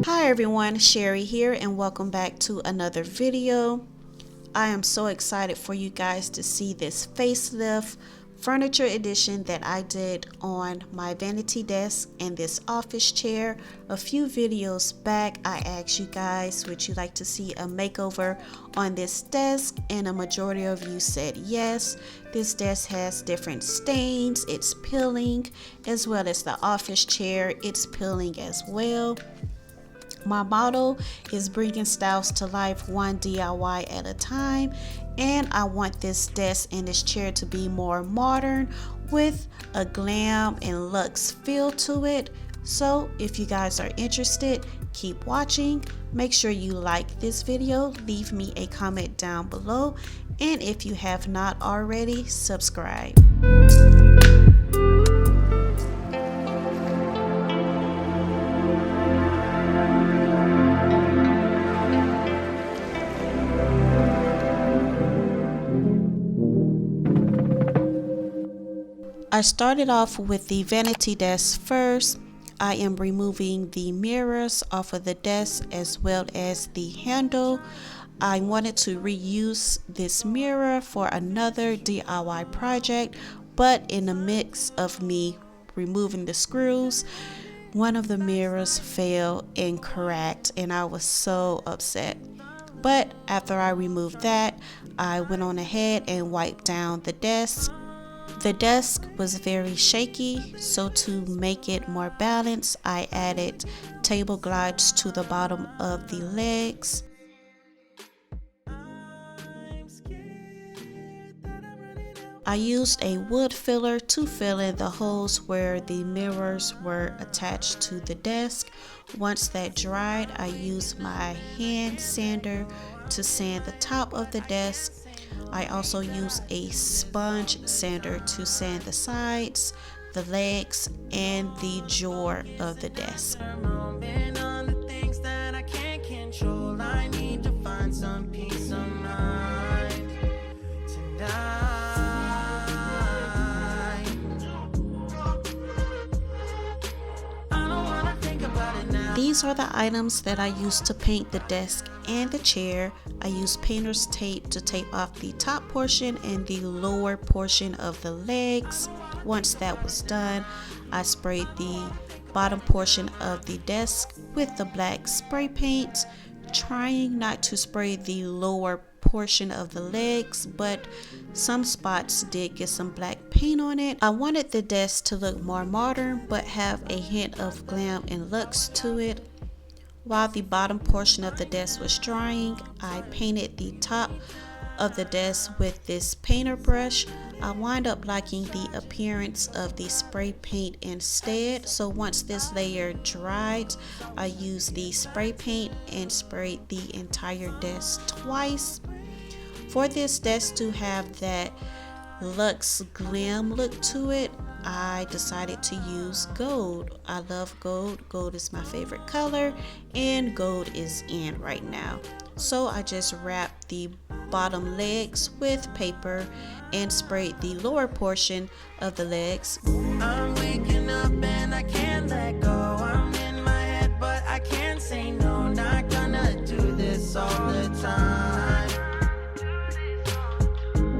Hi everyone, Sherry here and welcome back to another video. I am so excited for you guys to see this facelift furniture edition that I did on my vanity desk and this office chair. A few videos back I asked you guys, would you like to see a makeover on this desk, and a majority of you said yes. This desk has different stains, it's peeling, as well as the office chair, it's peeling as well. My motto is bringing styles to life one DIY at a time, and I want this desk and this chair to be more modern with a glam and luxe feel to it. So if you guys are interested, keep watching. Make sure you like this video, leave me a comment down below, and if you have not already, subscribe. I started off with the vanity desk first. I am removing the mirrors off of the desk as well as the handle. I wanted to reuse this mirror for another DIY project, but in the mix of me removing the screws, one of the mirrors fell and cracked, and I was so upset. But after I removed that, I went on ahead and wiped down the desk. The desk was very shaky, so to make it more balanced, I added table glides to the bottom of the legs. I used a wood filler to fill in the holes where the mirrors were attached to the desk. Once that dried, I used my hand sander to sand the top of the desk. I also use a sponge sander to sand the sides, the legs, and the drawer of the desk. These are the items that I used to paint the desk and the chair. I used painter's tape to tape off the top portion and the lower portion of the legs. Once that was done, I sprayed the bottom portion of the desk with the black spray paint, trying not to spray the lower portion of the legs, but some spots did get some black paint on it. I wanted the desk to look more modern but have a hint of glam and luxe to it. While the bottom portion of the desk was drying, I painted the top of the desk with this painter brush. I wind up liking the appearance of the spray paint instead, so once this layer dried, I used the spray paint and sprayed the entire desk twice. For this desk to have that luxe glam look to it, I decided to use gold. I love gold. Gold is my favorite color, and gold is in right now. So I just wrapped the bottom legs with paper and sprayed the lower portion of the legs. I'm waking up and I can't let go. I'm in my head but I can't say no. Not gonna do this all the time.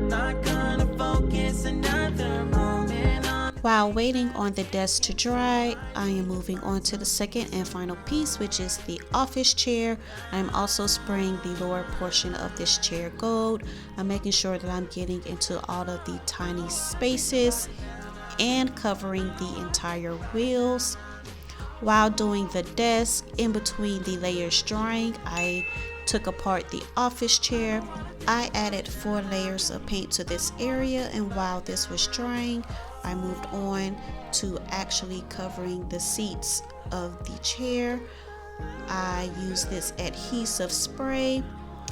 Not gonna focus another moment. While waiting on the desk to dry, I am moving on to the second and final piece, which is the office chair. I'm also spraying the lower portion of this chair gold. I'm making sure that I'm getting into all of the tiny spaces and covering the entire wheels. While doing the desk, in between the layers drying, I took apart the office chair. I added 4 layers of paint to this area, and while this was drying, I moved on to actually covering the seats of the chair. I used this adhesive spray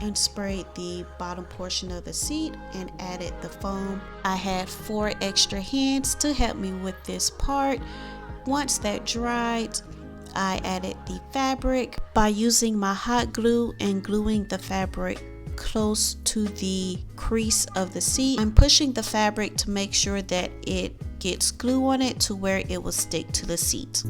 and sprayed the bottom portion of the seat and added the foam. I had 4 extra hands to help me with this part. Once that dried, I added the fabric by using my hot glue and gluing the fabric close to the crease of the seat. I'm pushing the fabric to make sure that it gets glue on it to where it will stick to the seat.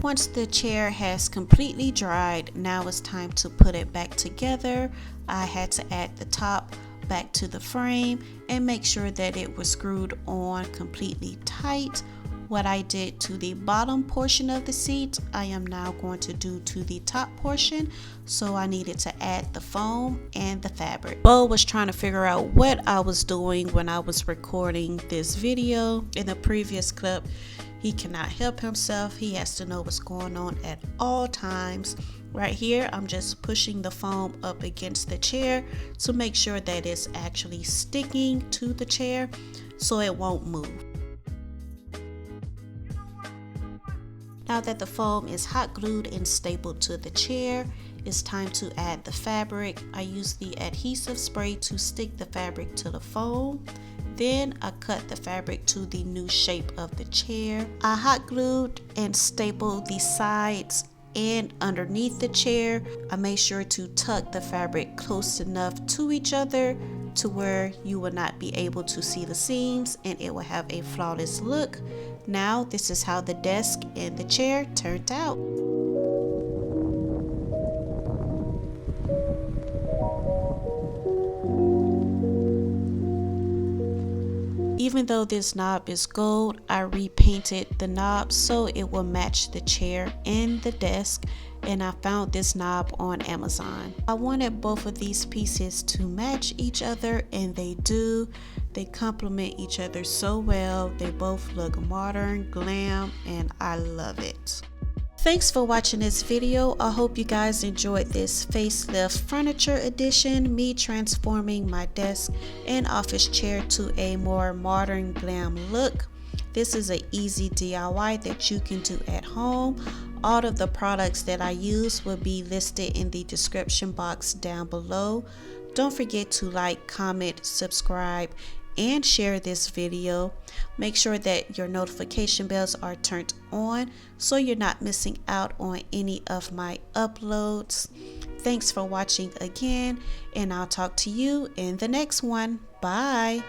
Once the chair has completely dried, now it's time to put it back together. I had to add the top back to the frame and make sure that it was screwed on completely tight. What I did to the bottom portion of the seat, I am now going to do to the top portion. So I needed to add the foam and the fabric. Bo was trying to figure out what I was doing when I was recording this video. In the previous clip, he cannot help himself. He has to know what's going on at all times. Right here, I'm just pushing the foam up against the chair to make sure that it's actually sticking to the chair so it won't move. Now that the foam is hot glued and stapled to the chair, it's time to add the fabric. I use the adhesive spray to stick the fabric to the foam. Then I cut the fabric to the new shape of the chair. I hot glued and stapled the sides and underneath the chair. I made sure to tuck the fabric close enough to each other to where you will not be able to see the seams and it will have a flawless look. Now this is how the desk and the chair turned out. Even though this knob is gold, I repainted the knob so it will match the chair and the desk, and I found this knob on Amazon. I wanted both of these pieces to match each other, and they do. They complement each other so well. They both look modern, glam, and I love it. Thanks for watching this video. I hope you guys enjoyed this facelift furniture edition, me transforming my desk and office chair to a more modern glam look. This is an easy DIY that you can do at home. All of the products that I use will be listed in the description box down below. Don't forget to like, comment, subscribe, and share this video. Make sure that your notification bells are turned on so you're not missing out on any of my uploads. Thanks for watching again, and I'll talk to you in the next one. Bye.